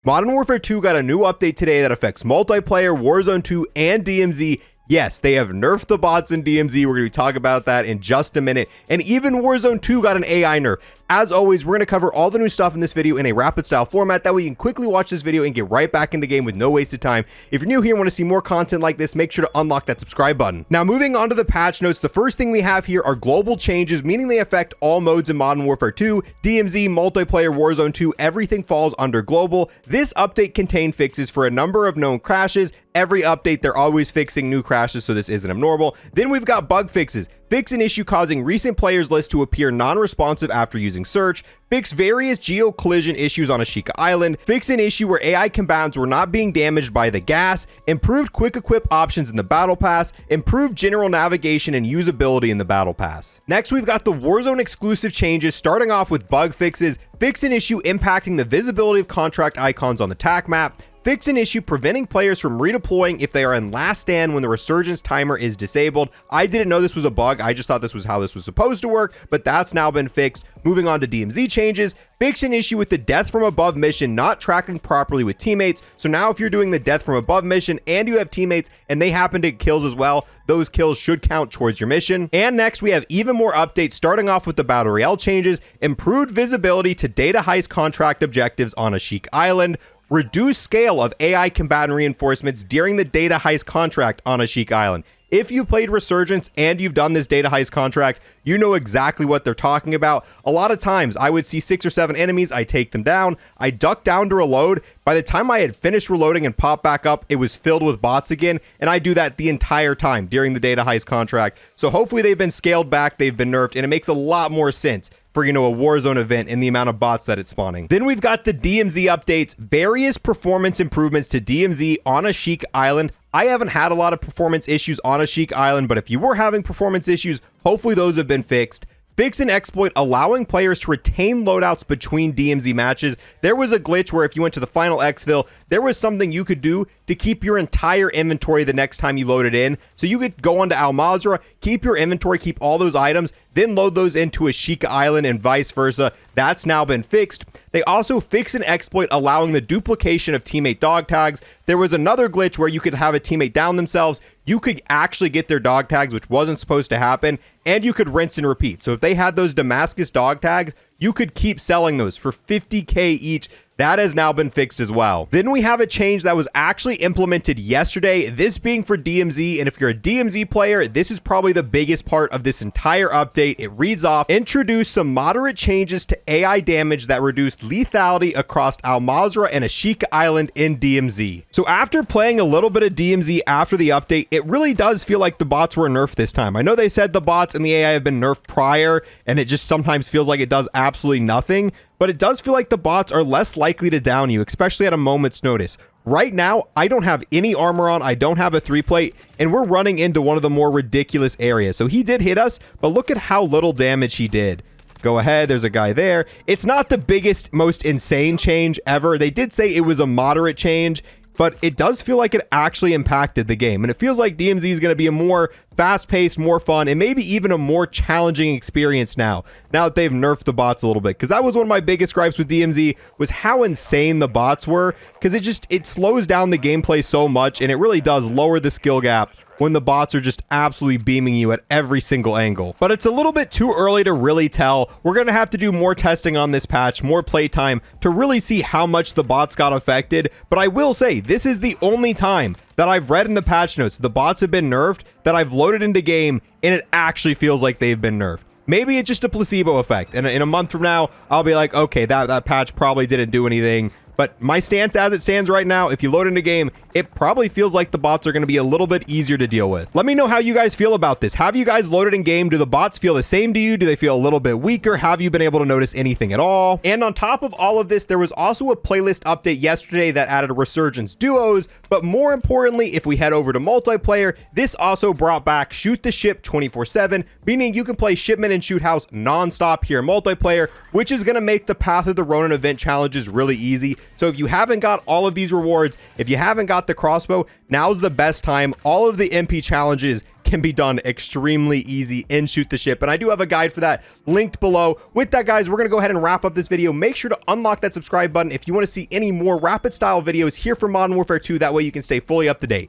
Modern Warfare 2 got a new update today that affects multiplayer, Warzone 2, and DMZ. Yes, they have nerfed the bots in DMZ. We're going to talk about that in just a minute. And even Warzone 2 got an AI nerf. As always, we're going to cover all the new stuff in this video in a rapid style format. That way you can quickly watch this video and get right back into the game with no wasted time. If you're new here and want to see more content like this, make sure to unlock that subscribe button. Now, moving on to the patch notes, the first thing we have here are global changes, meaning they affect all modes in Modern Warfare 2, DMZ, multiplayer, Warzone 2, everything falls under global. This update contained fixes for a number of known crashes. Every update, they're always fixing new crashes, so this isn't abnormal. Then we've got bug fixes. Fix an issue causing recent players list to appear non-responsive after using search. Fix various geo-collision issues on Ashika Island. Fix an issue where AI combatants were not being damaged by the gas. Improved quick equip options in the battle pass. Improved general navigation and usability in the battle pass. Next, we've got the Warzone exclusive changes, starting off with bug fixes. Fix an issue impacting the visibility of contract icons on the TAC map. Fix an issue preventing players from redeploying if they are in last stand when the resurgence timer is disabled. I didn't know this was a bug. I just thought this was how this was supposed to work, but that's now been fixed. Moving on to DMZ changes. Fix an issue with the death from above mission not tracking properly with teammates. So now if you're doing the death from above mission and you have teammates and they happen to get kills as well, those kills should count towards your mission. And next we have even more updates, starting off with the Battle Royale changes. Improved visibility to data heist contract objectives on Ashika Island. Reduce scale of AI combatant reinforcements during the data heist contract on Ashika Island. If you played Resurgence and you've done this data heist contract, you know exactly what they're talking about. A lot of times I would see 6 or 7 enemies, I take them down, I duck down to reload. By the time I had finished reloading and popped back up, it was filled with bots again. And I do that the entire time during the data heist contract. So hopefully they've been scaled back, they've been nerfed, and it makes a lot more sense for, a Warzone event and the amount of bots that it's spawning. Then we've got the DMZ updates, various performance improvements to DMZ on Ashika Island. I haven't had a lot of performance issues on Ashika Island, but if you were having performance issues, hopefully those have been fixed. Fix an exploit allowing players to retain loadouts between DMZ matches. There was a glitch where if you went to the final exfil, there was something you could do to keep your entire inventory the next time you loaded in. So you could go onto Al Mazrah, keep your inventory, keep all those items, then load those into Ashika Island and vice versa. That's now been fixed. They also fixed an exploit allowing the duplication of teammate dog tags. There was another glitch where you could have a teammate down themselves. You could actually get their dog tags, which wasn't supposed to happen, and you could rinse and repeat. So if they had those Damascus dog tags, you could keep selling those for 50K each. That has now been fixed as well. Then we have a change that was actually implemented yesterday, this being for DMZ. And if you're a DMZ player, this is probably the biggest part of this entire update. It reads off, introduce some moderate changes to AI damage that reduced lethality across Al Mazrah and Ashika Island in DMZ. So after playing a little bit of DMZ after the update, it really does feel like the bots were nerfed this time. I know they said the bots and the AI have been nerfed prior, and it just sometimes feels like it does absolutely nothing. But it does feel like the bots are less likely to down you, especially at a moment's notice. Right now, I don't have any armor on, I don't have a 3-plate, and we're running into one of the more ridiculous areas. So he did hit us, but look at how little damage he did. Go ahead, there's a guy there. It's not the biggest, most insane change ever. They did say it was a moderate change, but it does feel like it actually impacted the game. And it feels like DMZ is going to be a more fast-paced, more fun, and maybe even a more challenging experience now that they've nerfed the bots a little bit. Because that was one of my biggest gripes with DMZ, was how insane the bots were. Because it slows down the gameplay so much, and it really does lower the skill gap when the bots are just absolutely beaming you at every single angle. But it's a little bit too early to really tell. We're going to have to do more testing on this patch, more playtime, to really see how much the bots got affected. But I will say, this is the only time that I've read in the patch notes the bots have been nerfed that I've loaded into game, and it actually feels like they've been nerfed. Maybe it's just a placebo effect, and in a month from now, I'll be like, okay, that patch probably didn't do anything. But my stance as it stands right now, if you load into game, it probably feels like the bots are going to be a little bit easier to deal with. Let me know how you guys feel about this. Have you guys loaded in game? Do the bots feel the same to you? Do they feel a little bit weaker? Have you been able to notice anything at all? And on top of all of this, there was also a playlist update yesterday that added Resurgence duos. But more importantly, if we head over to multiplayer, this also brought back Shoot the Ship 24/7, meaning you can play Shipment and Shoot House non-stop here in multiplayer, which is going to make the Path of the Ronin event challenges really easy. So if you haven't got all of these rewards, if you haven't got the Crossbow, now's the best time. All of the MP challenges can be done extremely easy in Shoot the Ship, and I do have a guide for that linked below. With that, guys, we're going to go ahead and wrap up this video. Make sure to unlock that subscribe button if you want to see any more rapid style videos here for Modern Warfare 2. That way you can stay fully up to date.